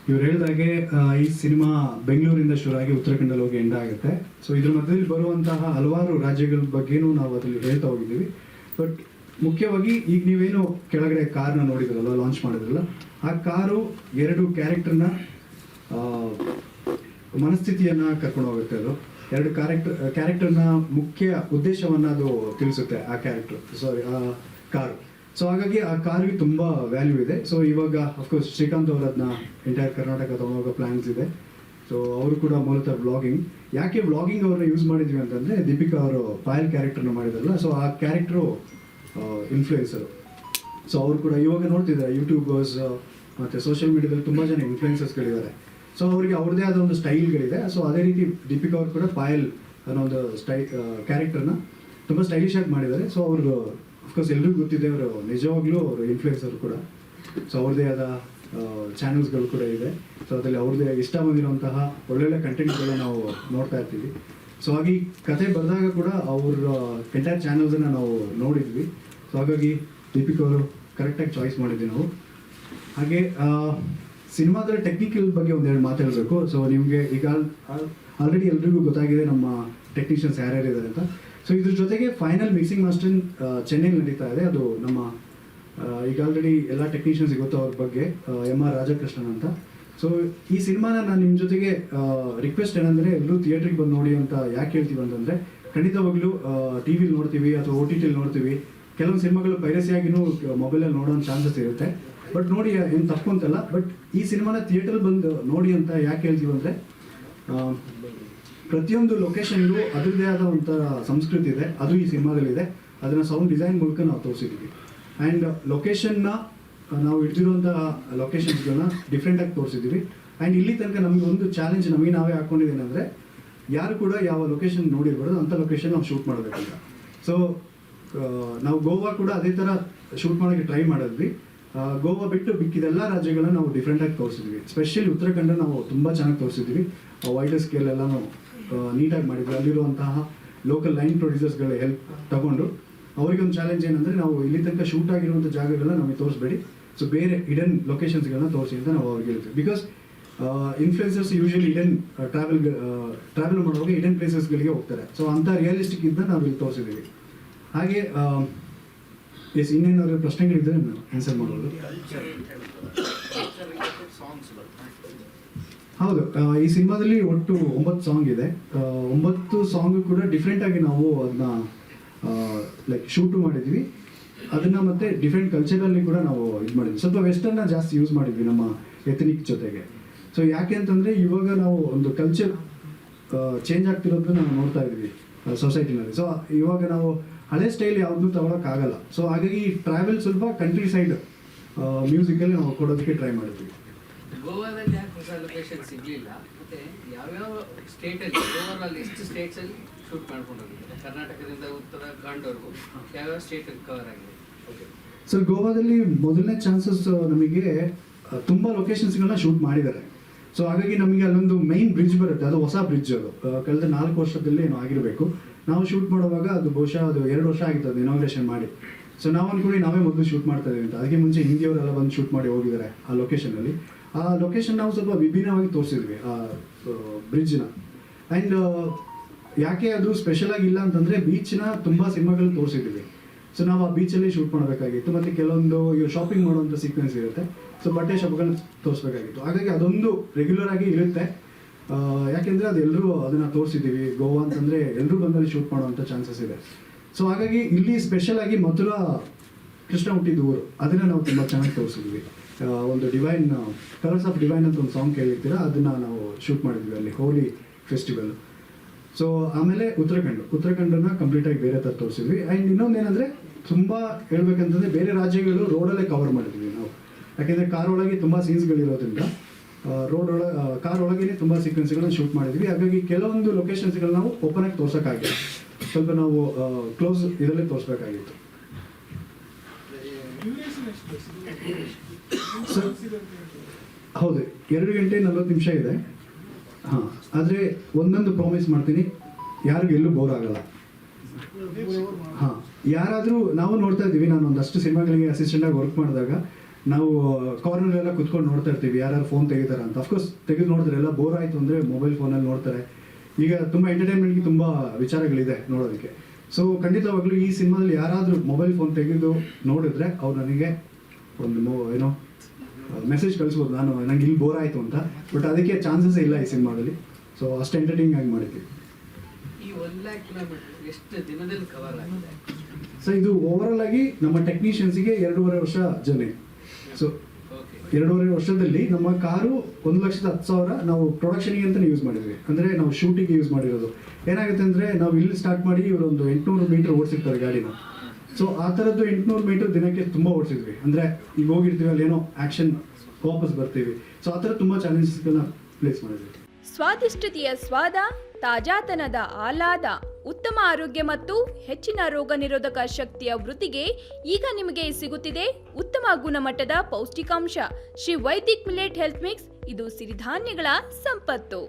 ಇವ್ರು ಹೇಳಿದಾಗೆ ಈ ಸಿನಿಮಾ ಬೆಂಗಳೂರಿಂದ ಶುರುವಾಗಿ ಉತ್ತರಾಖಂಡಲ್ಲಿ ಹೋಗಿ ಎಂಡ್ ಆಗುತ್ತೆ. ಸೊ ಇದ್ರ ಮಧ್ಯದಲ್ಲಿ ಬರುವಂತಹ ಹಲವಾರು ರಾಜ್ಯಗಳ ಬಗ್ಗೆನೂ ನಾವು ಅದರಲ್ಲಿ ಹೇಳ್ತಾ ಹೋಗಿದ್ದೀವಿ. ಬಟ್ ಮುಖ್ಯವಾಗಿ ಈಗ ನೀವೇನು ಕೆಳಗಡೆ ಕಾರ್ನ ನೋಡಿದ್ರಲ್ಲ, ಲಾಂಚ್ ಮಾಡಿದ್ರಲ್ಲ, ಆ ಕಾರು 2 ಕ್ಯಾರೆಕ್ಟರ್ನ ಮನಸ್ಥಿತಿಯನ್ನು ಕರ್ಕೊಂಡು ಹೋಗುತ್ತೆ. ಅದು 2 ಕ್ಯಾರೆಕ್ಟರ್ನ ಮುಖ್ಯ ಉದ್ದೇಶವನ್ನು ಅದು ತಿಳಿಸುತ್ತೆ ಆ ಕ್ಯಾರೆಕ್ಟರ್, ಸಾರಿ ಆ ಕಾರು. ಸೊ ಹಾಗಾಗಿ ಆ ಕಾರ್ಗೆ ತುಂಬ ವ್ಯಾಲ್ಯೂ ಇದೆ. ಸೊ ಇವಾಗ ಅಫ್ಕೋರ್ಸ್ ಶ್ರೀಕಾಂತ್ ಅವರು ಅದನ್ನ ಎಂಟೈರ್ ಕರ್ನಾಟಕ ತಗೊಂಡೋಗೋ ಪ್ಲ್ಯಾನ್ಸ್ ಇದೆ. ಸೊ ಅವರು ಕೂಡ ಮೂಲತಃ ವ್ಲಾಗಿಂಗ್. ಯಾಕೆ ವ್ಲಾಗಿಂಗ್ ಅವ್ರನ್ನ ಯೂಸ್ ಮಾಡಿದ್ವಿ ಅಂತಂದರೆ, ದೀಪಿಕಾ ಅವರು ಪಾಯಲ್ ಕ್ಯಾರೆಕ್ಟರ್ನ ಮಾಡಿದ್ರಲ್ಲ, ಸೊ ಆ ಕ್ಯಾರೆಕ್ಟ್ರು ಇನ್ಫ್ಲೂಯೆನ್ಸರು. ಸೊ ಅವರು ಕೂಡ ಇವಾಗ ನೋಡ್ತಿದ್ದಾರೆ ಯೂಟ್ಯೂಬರ್ಸ್ ಮತ್ತು ಸೋಷಿಯಲ್ ಮೀಡಿಯಾದಲ್ಲಿ ತುಂಬ ಜನ ಇನ್ಫ್ಲೂಯೆನ್ಸರ್ಸ್ಗಳಿದ್ದಾರೆ. ಸೊ ಅವರಿಗೆ ಅವ್ರದ್ದೇ ಆದ ಒಂದು ಸ್ಟೈಲ್ಗಳಿದೆ. ಸೊ ಅದೇ ರೀತಿ ದೀಪಿಕಾ ಅವರು ಕೂಡ ಪಾಯಲ್ ಅನ್ನೋ ಒಂದು ಕ್ಯಾರೆಕ್ಟರ್ನ ತುಂಬ ಸ್ಟೈಲಿಶ್ ಆಗಿ ಮಾಡಿದ್ದಾರೆ. ಸೊ ಅವರು ಅಫ್ಕೋರ್ಸ್ ಎಲ್ರಿಗೂ ಗೊತ್ತಿದೆ, ಅವರು ನಿಜವಾಗ್ಲೂ ಅವರು ಇನ್ಫ್ಲೂಯೆನ್ಸರ್ ಕೂಡ. ಸೊ ಅವ್ರದ್ದೇ ಆದ ಚಾನಲ್ಸ್ಗಳು ಕೂಡ ಇದೆ. ಸೊ ಅದರಲ್ಲಿ ಅವ್ರದ್ದೇ ಇಷ್ಟ ಬಂದಿರುವಂತಹ ಒಳ್ಳೊಳ್ಳೆ ಕಂಟೆಂಟ್ಗಳನ್ನ ನಾವು ನೋಡ್ತಾ ಇರ್ತೀವಿ. ಸೊ ಹಾಗೆ ಕತೆ ಬರೆದಾಗ ಕೂಡ ಅವ್ರ ಎಂಟೈರ್ ಚಾನಲ್ಸನ್ನು ನಾವು ನೋಡಿದ್ವಿ. ಸೊ ಹಾಗಾಗಿ ದೀಪಿಕಾ ಅವರು ಕರೆಕ್ಟಾಗಿ ಚಾಯ್ಸ್ ಮಾಡಿದ್ವಿ ನಾವು. ಹಾಗೆ ಸಿನಿಮಾದಲ್ಲಿ ಟೆಕ್ನಿಕಲ್ ಬಗ್ಗೆ ಒಂದೆರಡು ಮಾತಾಡಬೇಕು. ಸೊ ನಿಮಗೆ ಈಗ ಆಲ್ರೆಡಿ ಎಲ್ರಿಗೂ ಗೊತ್ತಾಗಿದೆ ನಮ್ಮ ಟೆಕ್ನಿಷಿಯನ್ಸ್ ಯಾರ್ಯಾರಿದ್ದಾರೆ ಅಂತ. ಸೊ ಇದ್ರ ಜೊತೆಗೆ ಫೈನಲ್ ಮಿಕ್ಸಿಂಗ್ ಮಾಸ್ಟರಿಂಗ್ ಚೆನ್ನೈಲಿ ನಡೀತಾ ಇದೆ. ಅದು ನಮ್ಮ ಈಗ ಆಲ್ರೆಡಿ ಎಲ್ಲ ಟೆಕ್ನಿಷಿಯನ್ಸ್ ಗೊತ್ತು ಅವ್ರ ಬಗ್ಗೆ, MR ರಾಜಕೃಷ್ಣನ್ ಅಂತ. ಸೊ ಈ ಸಿನಿಮಾನ ನಾನು ನಿಮ್ಮ ಜೊತೆಗೆ ರಿಕ್ವೆಸ್ಟ್ ಏನಂದರೆ, ಎಲ್ಲರೂ ಥಿಯೇಟ್ರಿಗೆ ಬಂದು ನೋಡಿ ಅಂತ ಯಾಕೆ ಹೇಳ್ತೀವಿ ಅಂತಂದರೆ, ಖಂಡಿತವಾಗ್ಲೂ TV ನೋಡ್ತೀವಿ ಅಥವಾ OTT ನೋಡ್ತೀವಿ. ಕೆಲವೊಂದು ಸಿನಿಮಾಗಳು ಪೈರಸಿಯಾಗಿನೂ ಮೊಬೈಲಲ್ಲಿ ನೋಡೋ ಚಾನ್ಸಸ್ ಇರುತ್ತೆ. ಬಟ್ ನೋಡಿ, ಏನು ತಪ್ಪು ಅಂತಲ್ಲ, ಬಟ್ ಈ ಸಿನಿಮಾನ ಥಿಯೇಟರ್ ಬಂದು ನೋಡಿ ಅಂತ ಯಾಕೆ ಹೇಳ್ತೀವಿ ಅಂದರೆ, ಪ್ರತಿಯೊಂದು ಲೊಕೇಶನ್ಗೂ ಅದರದ್ದೇ ಆದ ಒಂಥರ ಸಂಸ್ಕೃತಿ ಇದೆ. ಅದು ಈ ಸಿನಿಮಾದಲ್ಲಿದೆ. ಅದನ್ನು ಸೌಂಡ್ ಡಿಸೈನ್ ಮೂಲಕ ನಾವು ತೋರಿಸಿದ್ದೀವಿ. ಆ್ಯಂಡ್ ಲೊಕೇಶನ್ನ ನಾವು ಹಿಡ್ದಿರುವಂತಹ ಲೊಕೇಶನ್ಸ್ಗಳನ್ನ ಡಿಫ್ರೆಂಟಾಗಿ ತೋರಿಸಿದ್ದೀವಿ. ಆ್ಯಂಡ್ ಇಲ್ಲಿ ತನಕ ನಮಗೆ ಒಂದು ಚಾಲೆಂಜ್ ನಮಗೆ ನಾವೇ ಹಾಕ್ಕೊಂಡಿದ್ದೇನೆಂದರೆ, ಯಾರು ಕೂಡ ಯಾವ ಲೊಕೇಶನ್ ನೋಡಿರ್ಬಾರ್ದು ಅಂಥ ಲೊಕೇಶನ್ ನಾವು ಶೂಟ್ ಮಾಡಬೇಕಂತ. ಸೊ ನಾವು ಗೋವಾ ಕೂಡ ಅದೇ ಥರ ಶೂಟ್ ಮಾಡೋಕ್ಕೆ ಟ್ರೈ ಮಾಡಿದ್ವಿ. ಗೋವಾ ಬಿಟ್ಟು ಬಿಕ್ಕಿದೆಲ್ಲ ರಾಜ್ಯಗಳನ್ನ ನಾವು ಡಿಫ್ರೆಂಟಾಗಿ ತೋರಿಸಿದ್ವಿ. ಸ್ಪೆಷಲಿ ಉತ್ತರಾಖಂಡ ನಾವು ತುಂಬ ಚೆನ್ನಾಗಿ ತೋರಿಸಿದ್ವಿ. ವೈಡರ್ ಸ್ಕೇಲ್ ಎಲ್ಲ ನಾವು ನೀಟಾಗಿ ಮಾಡಿದ್ವಿ. ಅಲ್ಲಿರುವಂತಹ ಲೋಕಲ್ ಲೈನ್ ಪ್ರೊಡ್ಯೂಸರ್ಸ್ಗಳ ಹೆಲ್ಪ್ ತಗೊಂಡು ಅವರಿಗೊಂದು ಚಾಲೆಂಜ್ ಏನಂದರೆ, ನಾವು ಇಲ್ಲಿ ತನಕ ಶೂಟ್ ಆಗಿರುವಂಥ ಜಾಗಗಳನ್ನ ನಮಗೆ ತೋರಿಸ್ಬೇಡಿ, ಸೊ ಬೇರೆ ಹಿಡನ್ ಲೊಕೇಶನ್ಸ್ಗಳನ್ನ ತೋರಿಸಿ ಅಂತ ನಾವು ಅವ್ರಿಗೆ ಹೇಳ್ತೀವಿ. Because influencers usually hidden travel ಮಾಡುವಾಗ ಹಿಡನ್ ಪ್ಲೇಸಸ್ಗಳಿಗೆ ಹೋಗ್ತಾರೆ. ಸೊ ಅಂಥ ರಿಯಲಿಸ್ಟಿಕ್ ಇಂದ ನಾವು ಇಲ್ಲಿ ತೋರಿಸಿದ್ದೀವಿ. ಹಾಗೆ ಎಸ್, ಇನ್ನೇನಾದ್ರು ಪ್ರಶ್ನೆಗಳಿದ್ದರೆ ನಾನು ಆನ್ಸರ್ ಮಾಡೋದು. ಹೌದು, ಈ ಸಿನಿಮಾದಲ್ಲಿ ಒಟ್ಟು 9 ಸಾಂಗ್ ಇದೆ. 9 ಸಾಂಗು ಕೂಡ ಡಿಫ್ರೆಂಟಾಗಿ ನಾವು ಅದನ್ನ ಲೈಕ್ ಶೂಟು ಮಾಡಿದ್ವಿ. ಅದನ್ನು ಮತ್ತೆ ಡಿಫ್ರೆಂಟ್ ಕಲ್ಚರಲ್ಲಿ ಕೂಡ ನಾವು ಇದು ಮಾಡಿದ್ವಿ. ಸ್ವಲ್ಪ ವೆಸ್ಟರ್ನ ಜಾಸ್ತಿ ಯೂಸ್ ಮಾಡಿದ್ವಿ ನಮ್ಮ ಎಥನಿಕ್ ಜೊತೆಗೆ. ಸೊ ಯಾಕೆ ಅಂತಂದರೆ, ಇವಾಗ ನಾವು ಒಂದು ಕಲ್ಚರ್ ಚೇಂಜ್ ಆಗ್ತಿರೋದನ್ನ ನಾವು ನೋಡ್ತಾ ಇದ್ವಿ ಸೊಸೈಟಿನಲ್ಲಿ. ಸೊ ಇವಾಗ ನಾವು ಹಳೆ ಸ್ಟೈಲ್ ಯಾವುದೂ ತಗೊಳಕ್ಕಾಗಲ್ಲ. ಸೊ ಹಾಗಾಗಿ ಟ್ರಾವೆಲ್ ಸ್ವಲ್ಪ ಕಂಟ್ರಿ ಸೈಡ್ ಮ್ಯೂಸಿಕಲ್ಲಿ ನಾವು ಕೊಡೋದಕ್ಕೆ ಟ್ರೈ ಮಾಡಿದ್ವಿ. ಗೋವಾದಲ್ಲಿ ಯಾಕೆ ಹೊಸ ಲೊಕೇಶನ್ ಸಿಗಲಿಲ್ಲ, ಮತ್ತೆ ಯಾವ್ಯಾವ ಸ್ಟೇಟಲ್ಲಿ, ಗೋವಾದಲ್ಲಿ ಎಷ್ಟು ಸ್ಟೇಟ್ಸಲ್ಲಿ ಶೂಟ್ ಮಾಡ್ಕೊಂಡಿದ್ದಾರೆ? ಕರ್ನಾಟಕದಿಂದ ಉತ್ತರಾಖಂಡವರೆಗೂ ಯಾವ್ಯಾವ ಸ್ಟೇಟ್ ಕವರ್ ಆಗಿದೆ? ಸರ್, ಗೋವಾದಲ್ಲಿ ಮೊದಲನೇ ಚಾನ್ಸಸ್ ನಮಗೆ ತುಂಬ ಲೊಕೇಶನ್ಸ್ಗಳನ್ನ ಶೂಟ್ ಮಾಡಿದ್ದಾರೆ. ಸೊ ಹಾಗಾಗಿ ನಮಗೆ ಅಲ್ಲೊಂದು ಮೈನ್ ಬ್ರಿಡ್ಜ್ ಬರುತ್ತೆ. ಅದು ಹೊಸ ಬ್ರಿಡ್ಜ್. ಅದು ಕಳೆದ 4 ವರ್ಷದಲ್ಲಿ ಏನೋ ಆಗಿರಬೇಕು. ನಾವು ಶೂಟ್ ಮಾಡುವಾಗ ಅದು ಬಹುಶಃ ಅದು 2 ವರ್ಷ ಆಗಿತ್ತು ಅದು ಇನಾಗ್ರೇಷನ್ ಮಾಡಿ. ಸೊ ನಾವು ಅಂದ್ಕೊಂಡು ನಾವೇ ಮೊದಲು ಶೂಟ್ ಮಾಡ್ತಾ ಇದ್ದೀವಿ ಅಂತ. ಅದಕ್ಕೆ ಮುಂಚೆ ಹಿಂದಿಯವರೆಲ್ಲ ಬಂದು ಶೂಟ್ ಮಾಡಿ ಹೋಗಿದ್ದಾರೆ ಆ ಲೊಕೇಶನಲ್ಲಿ. ಆ ಲೊಕೇಶನ್ ನಾವು ಸ್ವಲ್ಪ ವಿಭಿನ್ನವಾಗಿ ತೋರಿಸಿದ್ವಿ ಆ ಬ್ರಿಡ್ಜ್ನ. ಆ್ಯಂಡ್ ಯಾಕೆ ಅದು ಸ್ಪೆಷಲ್ ಆಗಿಲ್ಲ ಅಂತಂದರೆ, ಬೀಚ್ನ ತುಂಬ ಸಿನಿಮಾಗಳು ತೋರಿಸಿದ್ವಿ. ಸೊ ನಾವು ಆ ಬೀಚಲ್ಲಿ ಶೂಟ್ ಮಾಡಬೇಕಾಗಿತ್ತು. ಮತ್ತು ಕೆಲವೊಂದು ಶಾಪಿಂಗ್ ಮಾಡುವಂಥ ಸೀಕ್ವೆನ್ಸ್ ಇರುತ್ತೆ. ಸೊ ಬಟ್ಟೆ ಶಾಪ್ಗಳನ್ನ ತೋರಿಸ್ಬೇಕಾಗಿತ್ತು. ಹಾಗಾಗಿ ಅದೊಂದು ರೆಗ್ಯುಲರ್ ಆಗಿ ಇರುತ್ತೆ. ಯಾಕೆಂದರೆ ಅದು ಎಲ್ಲರೂ ಅದನ್ನು ತೋರಿಸಿದ್ದೀವಿ. ಗೋವಾ ಅಂತಂದರೆ ಎಲ್ಲರೂ ಬಂದಲ್ಲಿ ಶೂಟ್ ಮಾಡುವಂಥ ಚಾನ್ಸಸ್ ಇದೆ. ಸೊ ಹಾಗಾಗಿ ಇಲ್ಲಿ ಸ್ಪೆಷಲ್ ಆಗಿ ಮಥುರಾ ಕೃಷ್ಣ ಹುಟ್ಟಿದ ಊರು, ಅದನ್ನು ನಾವು ತುಂಬ ಚೆನ್ನಾಗಿ ತೋರಿಸಿದ್ವಿ. ಒಂದು ಡಿವೈನ್, ಕಲರ್ಸ್ ಆಫ್ ಡಿವೈನ್ ಅಂತ ಒಂದು ಸಾಂಗ್ ಕೇಳಿರ್ತೀರ, ಅದನ್ನು ನಾವು ಶೂಟ್ ಮಾಡಿದ್ವಿ ಅಲ್ಲಿ, ಹೋಲಿ ಫೆಸ್ಟಿವಲ್. ಸೊ ಆಮೇಲೆ ಉತ್ತರಾಖಂಡನ ಕಂಪ್ಲೀಟಾಗಿ ಬೇರೆ ಥರ ತೋರಿಸಿದ್ವಿ. ಆ್ಯಂಡ್ ಇನ್ನೊಂದೇನೆಂದರೆ, ತುಂಬ ಹೇಳ್ಬೇಕಂತಂದರೆ ಬೇರೆ ರಾಜ್ಯಗಳು ರೋಡಲ್ಲೇ ಕವರ್ ಮಾಡಿದ್ವಿ ನಾವು. ಯಾಕೆಂದರೆ ಕಾರ್ ಒಳಗೆ ತುಂಬ ಸೀನ್ಸ್ಗಳಿರೋದ್ರಿಂದ ಕಾರ್ ಒಳಗೇ ತುಂಬ ಸೀಕ್ವೆನ್ಸ್ಗಳನ್ನ ಶೂಟ್ ಮಾಡಿದ್ವಿ. ಹಾಗಾಗಿ ಕೆಲವೊಂದು ಲೊಕೇಶನ್ಸ್ಗಳನ್ನ ನಾವು ಓಪನ್ ಆಗಿ ತೋರ್ಸೋಕ್ಕಾಗಿಲ್ಲ, ಸ್ವಲ್ಪ ನಾವು ಕ್ಲೋಸ್ ಇದರಲ್ಲೇ ತೋರಿಸ್ಬೇಕಾಗಿತ್ತು. ಹೌದು, 2 ಗಂಟೆ 40 ನಿಮಿಷ ಇದೆ. ಹಾಂ, ಆದರೆ ಒಂದೊಂದು ಪ್ರಾಮಿಸ್ ಮಾಡ್ತೀನಿ, ಯಾರಿಗೂ ಎಲ್ಲೂ ಬೋರ್ ಆಗಲ್ಲ. ಹಾಂ, ಯಾರಾದರೂ ನಾವು ನೋಡ್ತಾ ಇದ್ದೀವಿ, ನಾನು ಒಂದಷ್ಟು ಸಿನಿಮಾಗಳಿಗೆ ಅಸಿಸ್ಟೆಂಟಾಗಿ ವರ್ಕ್ ಮಾಡಿದಾಗ ನಾವು ಕಾರ್ನರ್ ಎಲ್ಲ ಕುತ್ಕೊಂಡು ನೋಡ್ತಾ ಇರ್ತೀವಿ ಯಾರು ಫೋನ್ ತೆಗಿತಾರ ಅಂತ. ಅಫ್ಕೋರ್ಸ್ ತೆಗೆದು ನೋಡಿದ್ರೆ ಎಲ್ಲ ಬೋರ್ ಆಯಿತು ಅಂದರೆ ಮೊಬೈಲ್ ಫೋನಲ್ಲಿ ನೋಡ್ತಾರೆ. ಈಗ ತುಂಬ ಎಂಟರ್ಟೈನ್ಮೆಂಟ್ಗೆ ತುಂಬ ವಿಚಾರಗಳಿದೆ ನೋಡೋದಕ್ಕೆ. ಸೊ ಖಂಡಿತವಾಗ್ಲೂ ಈ ಸಿನಿಮಾದಲ್ಲಿ ಯಾರಾದರೂ ಮೊಬೈಲ್ ಫೋನ್ ತೆಗೆದು ನೋಡಿದ್ರೆ ಅವ್ರು ನನಗೆ ಒಂದು ಏನೋ ಮೆಸೇಜ್ ಕಳಿಸ್ಬೋದು, ನಂಗೆ ಇಲ್ಲಿ ಬೋರ್ ಆಯಿತು ಅಂತ. ಬಟ್ ಅದಕ್ಕೆ ಚಾನ್ಸಸ್ ಇಲ್ಲ ಈ ಸಿನಿಮಾದಲ್ಲಿ. ಸೊ ಅಷ್ಟು ಎಂಟರ್ಟೈನಿಂಗ್ ಆಗಿ ಮಾಡಿದ್ವಿ. ಈ 1,00,000 ಕಿಲೋಮೀಟರ್ ಎಷ್ಟು ದಿನದಲ್ಲಿ ಕವರ್ ಆಗಿದೆ? ಸೊ ಇದು ಓವರಾಲ್ ಆಗಿ ನಮ್ಮ ಟೆಕ್ನಿಷಿಯನ್ಸ್ಗೆ 2.5 ವರ್ಷ ಜರ್ನಿ. ಸೊ 2.5 ವರ್ಷದಲ್ಲಿ ನಮ್ಮ ಕಾರು 1,10,000 ನಾವು ಪ್ರೊಡಕ್ಷನ್ಗೆ ಅಂತಲೇ ಯೂಸ್ ಮಾಡಿದ್ವಿ. ಅಂದರೆ ನಾವು ಶೂಟಿಂಗ್ ಯೂಸ್ ಮಾಡಿರೋದು. ಏನಾಗುತ್ತೆ ಅಂದರೆ ನಾವು ಇಲ್ಲಿ ಸ್ಟಾರ್ಟ್ ಮಾಡಿ ಇವರೊಂದು 800 ಮೀಟರ್ ಓಡಿಸಿರ್ತಾರೆ ಗಾಡಿನ. ಸೊ ಆ ಥರದ್ದು 800 ಮೀಟರ್ ದಿನಕ್ಕೆ ತುಂಬ ಓಡಿಸಿದ್ವಿ. ಅಂದರೆ ಈಗ ಹೋಗಿರ್ತೀವಿ ಅಲ್ಲಿ ಏನೋ ಆ್ಯಕ್ಷನ್ ವಾಪಸ್ ಬರ್ತೀವಿ. ಸೊ ಆ ಥರ ತುಂಬ ಚಾಲೆಂಜಸ್ಗಳನ್ನ ಪ್ಲೇಸ್ ಮಾಡಿದ್ವಿ. ಸ್ವಾದಿಷ್ಟತೆಯ ಸ್ವಾದ, ತಾಜಾತನದ ಆಹ್ಲಾದ, ಉತ್ತಮ ಆರೋಗ್ಯ ಮತ್ತು ಹೆಚ್ಚಿನ ರೋಗ ನಿರೋಧಕ ಶಕ್ತಿಯ ವೃದ್ಧಿಗೆ ಈಗ ನಿಮಗೆ ಸಿಗುತ್ತಿದೆ ಉತ್ತಮ ಗುಣಮಟ್ಟದ ಪೌಷ್ಟಿಕಾಂಶ Shri Vaidik millet health mix. ಇದು ಸಿರಿಧಾನ್ಯಗಳ ಸಂಪತ್ತು.